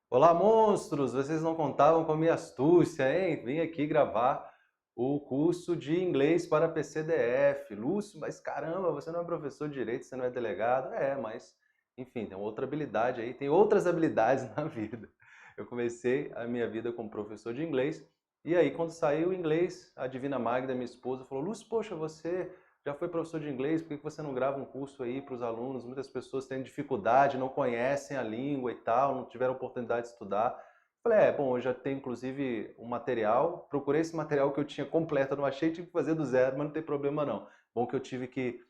Olá, monstros! Vocês não contavam com a minha astúcia, hein? Vim aqui gravar o curso de inglês para PCDF. Lúcio, mas caramba, você não é professor de direito, você não é delegado? É, mas, enfim, tem outra habilidade aí, tem outras habilidades na vida. Eu comecei a minha vida como professor de inglês, e aí, quando saiu o inglês, a Divina Magda, minha esposa, falou: Lúcio, poxa, você já foi professor de inglês, por que você não grava um curso aí para os alunos? Muitas pessoas têm dificuldade, não conhecem a língua e tal, não tiveram oportunidade de estudar. Falei, bom, eu já tenho inclusive um material, procurei esse material que eu tinha completo, não achei, tive que fazer do zero, mas não tem problema não. Bom que eu tive que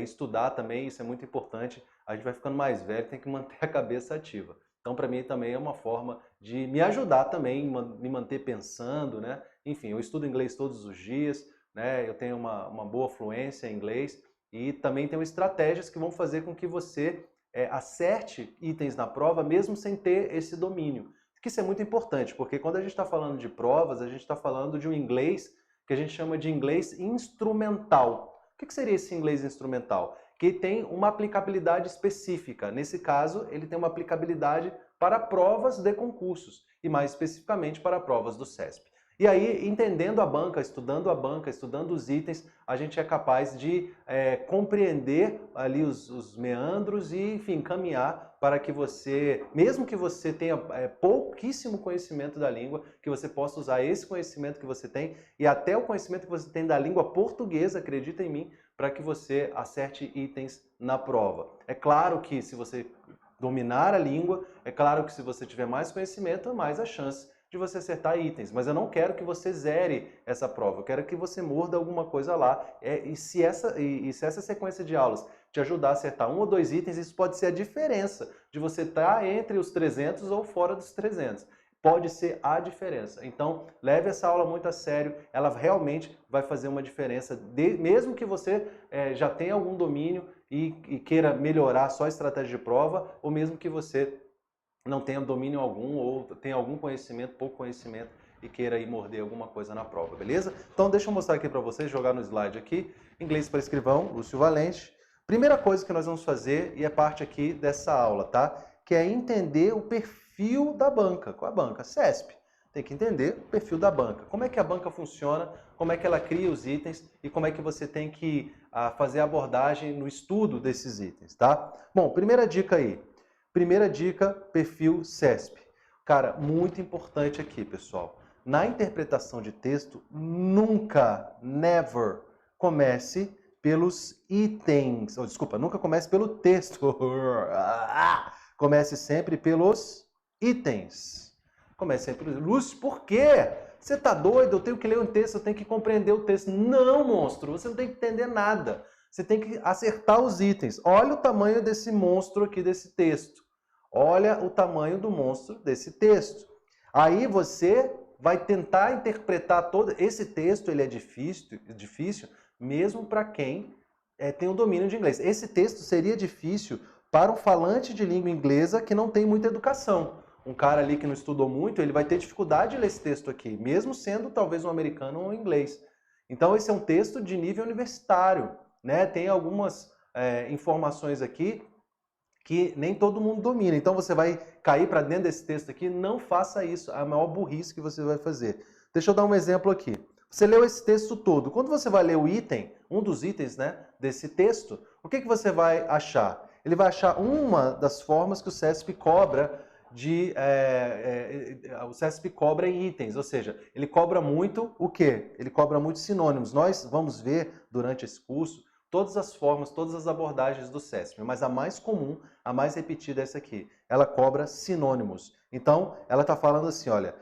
estudar também, isso é muito importante, a gente vai ficando mais velho, tem que manter a cabeça ativa. Então, para mim também é uma forma de me ajudar também, me manter pensando, né? Enfim, eu estudo inglês todos os dias, né? Eu tenho uma boa fluência em inglês e também tenho estratégias que vão fazer com que você acerte itens na prova mesmo sem ter esse domínio. Que isso é muito importante, porque quando a gente está falando de provas, a gente está falando de um inglês que a gente chama de inglês instrumental. O que seria esse inglês instrumental? Que tem uma aplicabilidade específica. Nesse caso, ele tem uma aplicabilidade para provas de concursos e mais especificamente para provas do CESP. E aí, entendendo a banca, estudando os itens, a gente é capaz de compreender ali os meandros e, enfim, caminhar para que você, mesmo que você tenha pouquíssimo conhecimento da língua, que você possa usar esse conhecimento que você tem e até o conhecimento que você tem da língua portuguesa, acredita em mim, para que você acerte itens na prova. É claro que se você dominar a língua, é claro que se você tiver mais conhecimento, mais a chance de você acertar itens, mas eu não quero que você zere essa prova, eu quero que você morda alguma coisa lá, se essa sequência de aulas te ajudar a acertar um ou dois itens, isso pode ser a diferença de você estar entre os 300 ou fora dos 300. Pode ser a diferença. Então, leve essa aula muito a sério, ela realmente vai fazer uma diferença, mesmo que você já tenha algum domínio e queira melhorar só a estratégia de prova, ou mesmo que você não tenha domínio algum ou tenha algum conhecimento, pouco conhecimento e queira ir morder alguma coisa na prova, beleza? Então deixa eu mostrar aqui para vocês, jogar no slide aqui, inglês para escrivão, Lúcio Valente. Primeira coisa que nós vamos fazer, e é parte aqui dessa aula, tá? Que é entender o perfil da banca. Qual a banca? CESP. Tem que entender o perfil da banca. Como é que a banca funciona, como é que ela cria os itens e como é que você tem que fazer a abordagem no estudo desses itens, tá? Bom, primeira dica aí. Primeira dica, perfil CESP. Cara, muito importante aqui, pessoal. Na interpretação de texto, nunca, never, comece pelos itens. Desculpa, nunca comece pelo texto. Comece sempre pelos itens. Comece sempre pelos... Lúcio, por quê? Você tá doido? Eu tenho que ler um texto, eu tenho que compreender o texto. Não, monstro, você não tem que entender nada. Você tem que acertar os itens. Olha o tamanho desse monstro aqui, desse texto. Olha o tamanho do monstro desse texto. Aí você vai tentar interpretar todo esse texto, ele é difícil mesmo para quem tem o domínio de inglês. Esse texto seria difícil para um falante de língua inglesa que não tem muita educação. Um cara ali que não estudou muito, ele vai ter dificuldade de ler esse texto aqui, mesmo sendo talvez um americano ou um inglês. Então esse é um texto de nível universitário, né? Tem algumas informações aqui que nem todo mundo domina. Então você vai cair para dentro desse texto aqui, não faça isso, é a maior burrice que você vai fazer. Deixa eu dar um exemplo aqui. Você leu esse texto todo. Quando você vai ler o item, um dos itens, né, desse texto, o que você vai achar? Ele vai achar uma das formas que o CESP cobra o CESP cobra em itens, ou seja, ele cobra muito o quê? Ele cobra muito sinônimos. Nós vamos ver durante esse curso todas as formas, todas as abordagens do CESP, mas a mais comum, a mais repetida é essa aqui. Ela cobra sinônimos. Então, ela está falando assim, olha,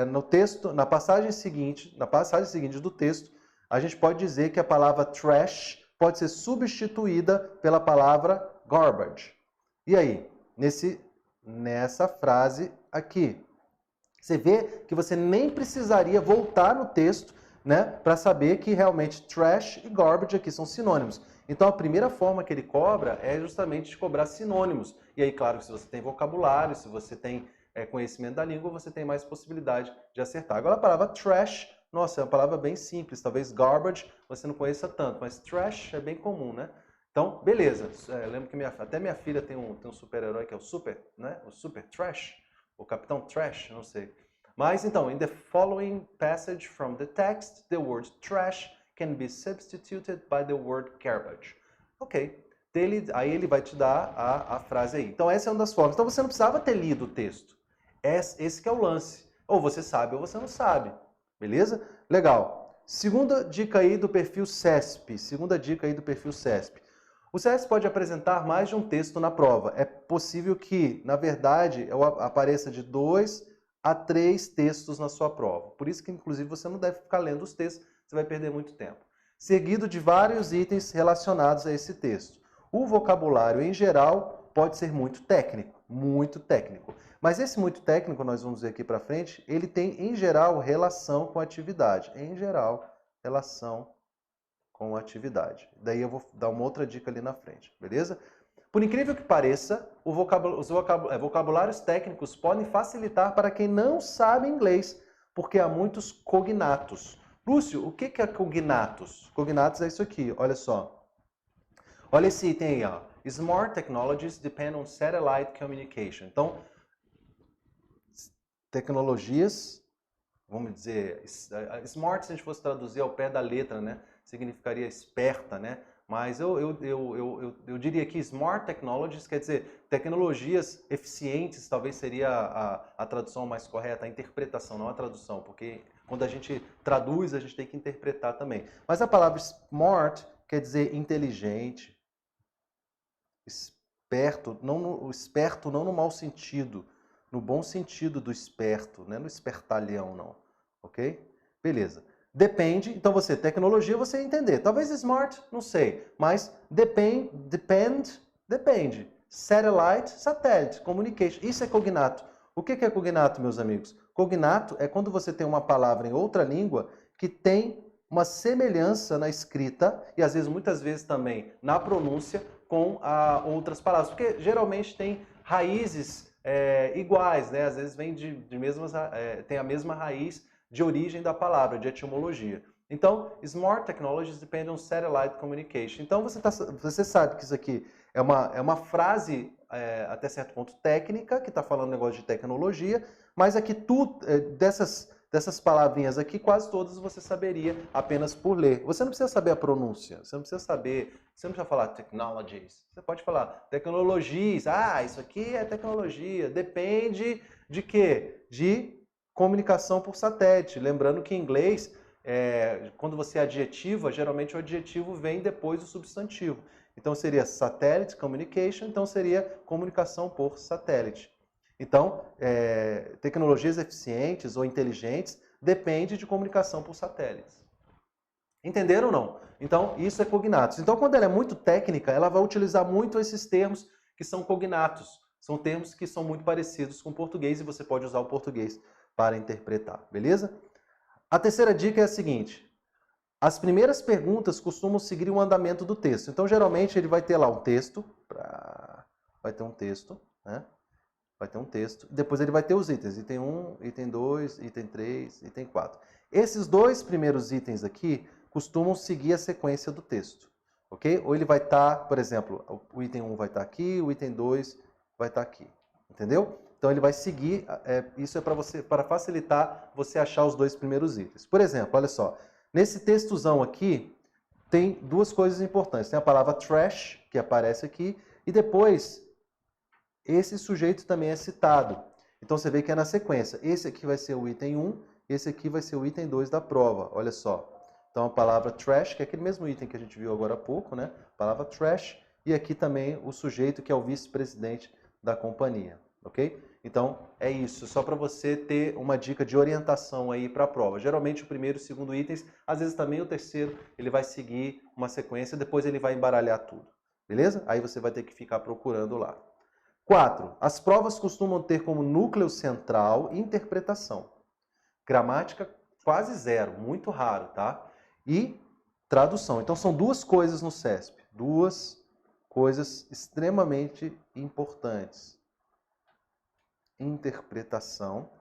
no texto, na passagem seguinte do texto, a gente pode dizer que a palavra trash pode ser substituída pela palavra garbage. E aí, nessa frase aqui, você vê que você nem precisaria voltar no texto, né, para saber que realmente trash e garbage aqui são sinônimos. Então a primeira forma que ele cobra é justamente de cobrar sinônimos. E aí, claro, se você tem vocabulário, se você tem conhecimento da língua, você tem mais possibilidade de acertar. Agora a palavra trash, nossa, é uma palavra bem simples. Talvez garbage você não conheça tanto, mas trash é bem comum, né? Então, beleza. Lembro que até minha filha tem um super-herói que é o Super, né? O Super Trash. O Capitão Trash, não sei. Mas então, in the following passage from the text, the word trash can be substituted by the word garbage. Ok. Aí ele vai te dar a frase aí. Então essa é uma das formas. Então você não precisava ter lido o texto. Esse que é o lance. Ou você sabe ou você não sabe. Beleza? Legal. Segunda dica aí do perfil CESP. Segunda dica aí do perfil CESP. O CESP pode apresentar mais de um texto na prova. É possível que, na verdade, apareça de 2 a 3 textos na sua prova. Por isso que, inclusive, você não deve ficar lendo os textos, você vai perder muito tempo. Seguido de vários itens relacionados a esse texto. O vocabulário, em geral, pode ser muito técnico. Muito técnico. Mas esse muito técnico, nós vamos ver aqui para frente, ele tem, em geral, relação com a atividade. Em geral, relação com a atividade. Daí eu vou dar uma outra dica ali na frente, beleza? Por incrível que pareça, os vocabulários técnicos podem facilitar para quem não sabe inglês, porque há muitos cognatos. Lúcio, o que é cognatos? Cognatos é isso aqui, olha só. Olha esse item aí, ó. Smart technologies depend on satellite communication. Então, tecnologias, vamos dizer, smart, se a gente fosse traduzir ao pé da letra, né? Significaria esperta, né? Mas eu diria que smart technologies quer dizer tecnologias eficientes, talvez seria a tradução mais correta, a interpretação, não a tradução, porque quando a gente traduz, a gente tem que interpretar também. Mas a palavra smart quer dizer inteligente, esperto, esperto não no mau sentido, no bom sentido do esperto, não é no espertalhão, não. Ok? Beleza. Depende, então tecnologia você entender. Talvez smart, não sei, mas depende. Satellite, communication. Isso é cognato. O que é cognato, meus amigos? Cognato é quando você tem uma palavra em outra língua que tem uma semelhança na escrita e às vezes, muitas vezes também na pronúncia com outras palavras, porque geralmente tem raízes iguais, né? Às vezes vem tem a mesma raiz de origem da palavra, de etimologia. Então, Smart Technologies depend on satellite communication. Então, você sabe que isso aqui é uma frase, até certo ponto, técnica, que está falando negócio de tecnologia, mas aqui dessas palavrinhas aqui, quase todas você saberia apenas por ler. Você não precisa saber a pronúncia, você não precisa falar technologies. Você pode falar tecnologias. Ah, isso aqui é tecnologia. Depende de quê? De comunicação por satélite. Lembrando que em inglês, quando você adjetiva, geralmente o adjetivo vem depois do substantivo. Então seria satellite communication, então seria comunicação por satélite. Então, tecnologias eficientes ou inteligentes depende de comunicação por satélites. Entenderam ou não? Então, isso é cognatos. Então, quando ela é muito técnica, ela vai utilizar muito esses termos que são cognatos. São termos que são muito parecidos com o português e você pode usar o português para interpretar, beleza? A terceira dica é a seguinte. As primeiras perguntas costumam seguir o andamento do texto. Então, geralmente, ele vai ter lá um texto. Vai ter um texto, né? Vai ter um texto. Depois ele vai ter os itens. Item 1, item 2, item 3, item 4. Esses dois primeiros itens aqui costumam seguir a sequência do texto. Ok? Ou ele vai estar, por exemplo, o item 1 vai estar aqui, o item 2 vai estar aqui. Entendeu? Então ele vai seguir, isso é para facilitar você achar os dois primeiros itens. Por exemplo, olha só, nesse textozão aqui, tem duas coisas importantes. Tem a palavra trash, que aparece aqui, e depois esse sujeito também é citado. Então você vê que é na sequência. Esse aqui vai ser o item 1, esse aqui vai ser o item 2 da prova. Olha só. Então a palavra trash, que é aquele mesmo item que a gente viu agora há pouco, né? A palavra trash, e aqui também o sujeito que é o vice-presidente da companhia. Ok? Então é isso, só para você ter uma dica de orientação aí para a prova. Geralmente o primeiro e o segundo itens, às vezes também o terceiro, ele vai seguir uma sequência, depois ele vai embaralhar tudo. Beleza? Aí você vai ter que ficar procurando lá. 4. As provas costumam ter como núcleo central interpretação. Gramática quase zero, muito raro, tá? E tradução. Então são duas coisas no CESP, duas coisas extremamente importantes. Interpretação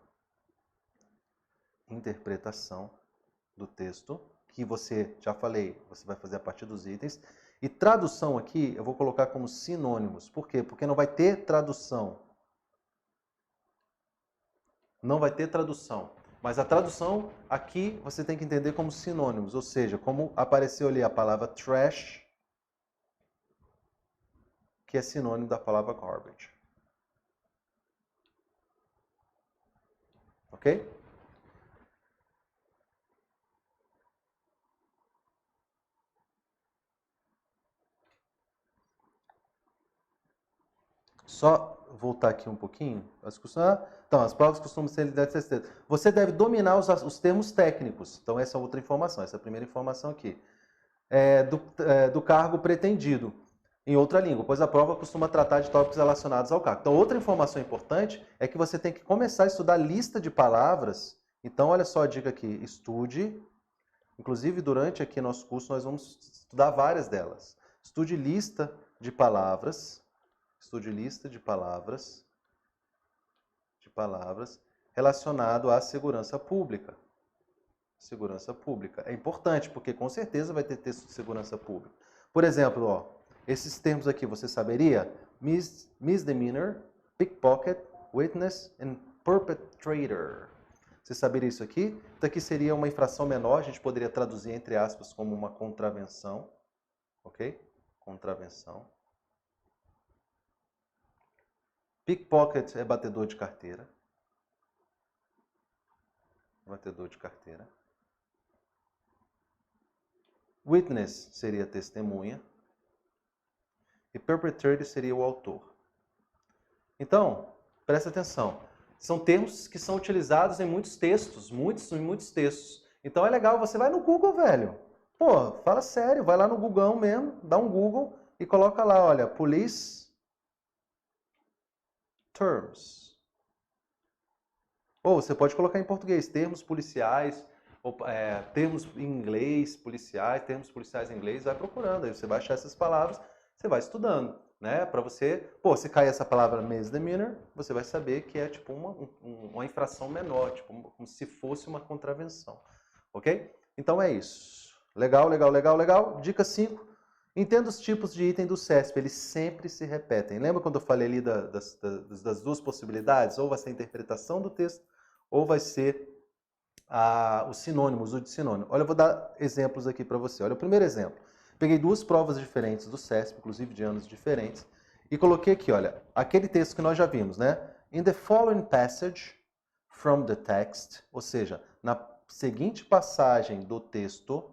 do texto, que você, já falei, você vai fazer a partir dos itens. E tradução aqui, eu vou colocar como sinônimos. Por quê? Porque não vai ter tradução. Não vai ter tradução. Mas a tradução aqui você tem que entender como sinônimos, ou seja, como apareceu ali a palavra trash, que é sinônimo da palavra garbage. Ok? Só voltar aqui um pouquinho. Então, as provas costumam ser lidadas. Você deve dominar os termos técnicos. Então, essa é outra informação. Essa é a primeira informação aqui. Do cargo pretendido em outra língua, pois a prova costuma tratar de tópicos relacionados ao cargo. Então, outra informação importante é que você tem que começar a estudar lista de palavras. Então, olha só a dica aqui. Estude. Inclusive, durante aqui nosso curso, nós vamos estudar várias delas. Estude lista de palavras. Estude lista de palavras relacionado à segurança pública. Segurança pública. É importante, porque com certeza vai ter texto de segurança pública. Por exemplo, ó, esses termos aqui, você saberia? Misdemeanor, pickpocket, witness and perpetrator. Você saberia isso aqui? Isso aqui seria uma infração menor, a gente poderia traduzir entre aspas como uma contravenção. Ok? Contravenção. Pickpocket é batedor de carteira. Batedor de carteira. Witness seria testemunha. E perpetrator seria o autor. Então, presta atenção. São termos que são utilizados em muitos textos. Muitos textos. Então é legal, você vai no Google, velho. Pô, fala sério, vai lá no Google mesmo, dá um Google e coloca lá, olha, police terms. Ou você pode colocar em português, termos policiais, termos em inglês, policiais, termos policiais em inglês, vai procurando. Aí você vai achar essas palavras, você vai estudando, né? Para você, se cair essa palavra misdemeanor, você vai saber que é tipo uma infração menor, tipo como se fosse uma contravenção, ok? Então é isso. Legal. Dica 5. Entenda os tipos de item do CESP, eles sempre se repetem. Lembra quando eu falei ali das duas possibilidades? Ou vai ser a interpretação do texto, ou vai ser os sinônimos, o de sinônimo. Olha, eu vou dar exemplos aqui para você. Olha, o primeiro exemplo. Peguei duas provas diferentes do CESP, inclusive de anos diferentes, e coloquei aqui, olha, aquele texto que nós já vimos, né? In the following passage from the text, ou seja, na seguinte passagem do texto,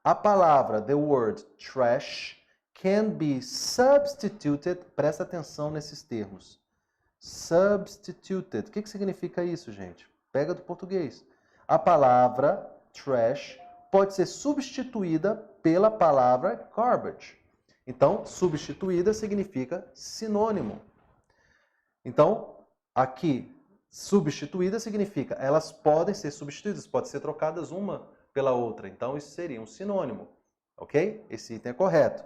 a palavra, the word trash, can be substituted, presta atenção nesses termos. Substituted. O que significa isso, gente? Pega do português. A palavra trash pode ser substituída pela palavra garbage. Então, substituída significa sinônimo. Então, aqui, substituída significa elas podem ser substituídas, podem ser trocadas uma pela outra. Então, isso seria um sinônimo. Ok? Esse item é correto.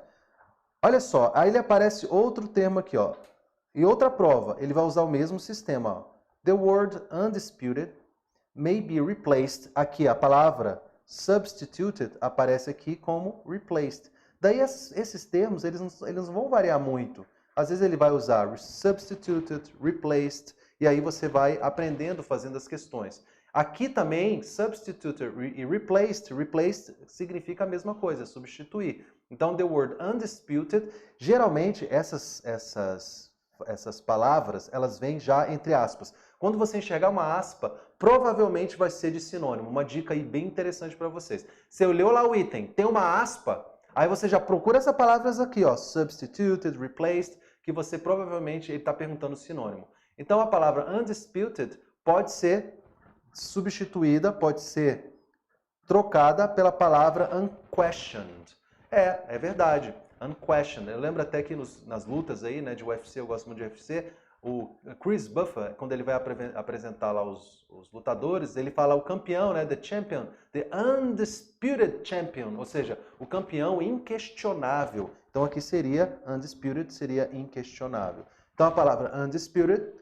Olha só, aí ele aparece outro termo aqui, ó. E outra prova, ele vai usar o mesmo sistema. Ó. The word undisputed may be replaced. Aqui a palavra substituted aparece aqui como replaced. Daí esses termos, eles não vão variar muito. Às vezes ele vai usar substituted, replaced, e aí você vai aprendendo fazendo as questões. Aqui também, substituted e replaced significa a mesma coisa, substituir. Então, the word undisputed, geralmente essas palavras, elas vêm já entre aspas. Quando você enxergar uma aspa, provavelmente vai ser de sinônimo. Uma dica aí bem interessante para vocês. Você olhou lá o item, tem uma aspa, aí você já procura essas palavras aqui, ó, substituted, replaced, que você provavelmente está perguntando sinônimo. Então, a palavra undisputed pode ser substituída, pode ser trocada pela palavra unquestioned. É verdade. Unquestioned. Eu lembro até que nas lutas aí, né, de UFC, eu gosto muito de UFC, o Chris Buffer, quando ele vai apresentar lá os lutadores, ele fala o campeão, né, the champion, the undisputed champion, ou seja, o campeão inquestionável. Então aqui seria undisputed, seria inquestionável. Então a palavra undisputed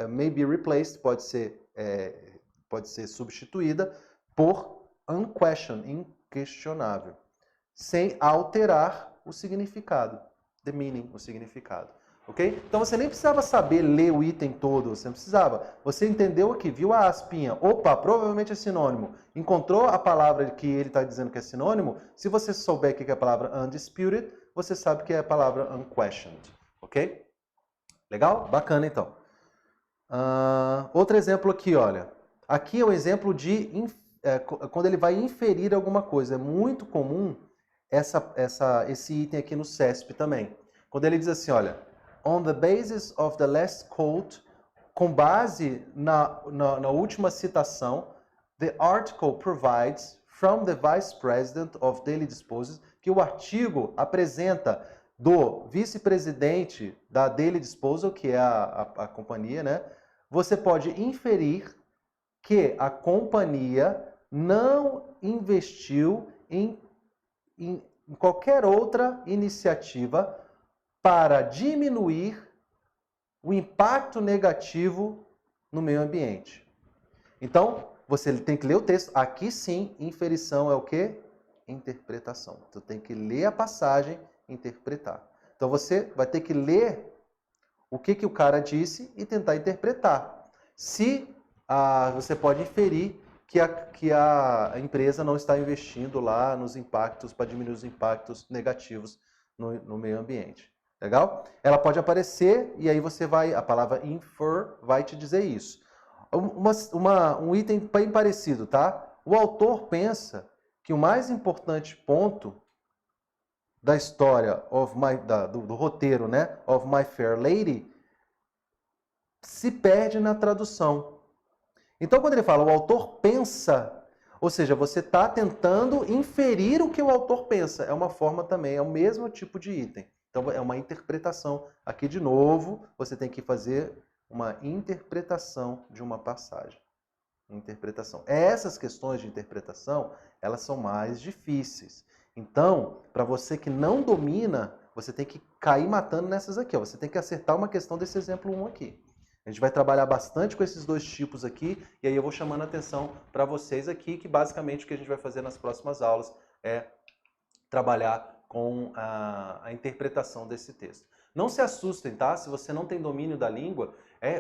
may be replaced, pode ser substituída por unquestioned, inquestionável, sem alterar o significado, the meaning, o significado. ok? Então você nem precisava saber ler o item todo, você não precisava. Você entendeu aqui, viu a aspinha, opa, provavelmente é sinônimo. Encontrou a palavra que ele está dizendo que é sinônimo, se você souber que é a palavra undisputed, você sabe que é a palavra unquestioned, ok? Legal? Bacana então. Outro exemplo aqui, olha. Aqui é o exemplo de quando ele vai inferir alguma coisa. É muito comum esse item aqui no CESP também. Quando ele diz assim, olha, on the basis of the last quote, com base na última citação, the article provides from the Vice President of Daily Disposals, que o artigo apresenta do vice-presidente da Daily Disposal, que é a companhia, né? Você pode inferir que a companhia não investiu em qualquer outra iniciativa para diminuir o impacto negativo no meio ambiente. Então, você tem que ler o texto. Aqui sim, inferição é o quê? Interpretação. Tu tem que ler a passagem e interpretar. Então você vai ter que ler o que o cara disse e tentar interpretar. Se você pode inferir que a empresa não está investindo lá nos impactos, para diminuir os impactos negativos no meio ambiente. Legal? Ela pode aparecer e aí a palavra infer vai te dizer isso. Um item bem parecido, tá? O autor pensa que o mais importante ponto da história do roteiro, né, of My Fair Lady, se perde na tradução. Então, quando ele fala o autor pensa, ou seja, você está tentando inferir o que o autor pensa. É uma forma também, é o mesmo tipo de item. Então, é uma interpretação. Aqui, de novo, você tem que fazer uma interpretação de uma passagem. Interpretação. Essas questões de interpretação, elas são mais difíceis. Então, para você que não domina, você tem que cair matando nessas aqui. Ó. Você tem que acertar uma questão desse exemplo 1 aqui. A gente vai trabalhar bastante com esses dois tipos aqui, e aí eu vou chamando a atenção para vocês aqui, que basicamente o que a gente vai fazer nas próximas aulas é trabalhar com a interpretação desse texto. Não se assustem, tá? Se você não tem domínio da língua,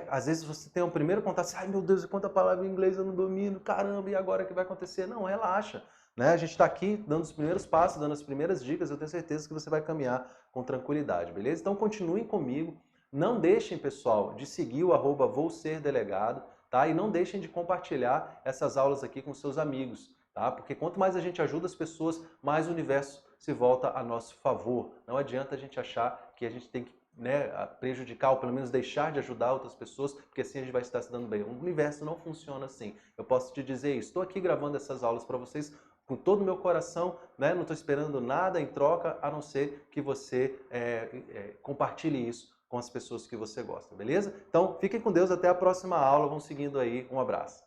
às vezes você tem um primeiro contato, ai meu Deus, quanta palavra em inglês eu não domino, caramba, e agora o que vai acontecer? Não, relaxa. Né? A gente está aqui dando os primeiros passos, dando as primeiras dicas, eu tenho certeza que você vai caminhar com tranquilidade, beleza? Então continuem comigo, não deixem, pessoal, de seguir o @vouserdelegado, tá? E não deixem de compartilhar essas aulas aqui com seus amigos, tá? Porque quanto mais a gente ajuda as pessoas, mais o universo se volta a nosso favor. Não adianta a gente achar que a gente tem que prejudicar ou pelo menos deixar de ajudar outras pessoas, porque assim a gente vai estar se dando bem. O universo não funciona assim. Eu posso te dizer isso. Estou aqui gravando essas aulas para vocês com todo o meu coração, né? Não estou esperando nada em troca, a não ser que você compartilhe isso com as pessoas que você gosta, beleza? Então, fiquem com Deus, até a próxima aula, vão seguindo aí, um abraço.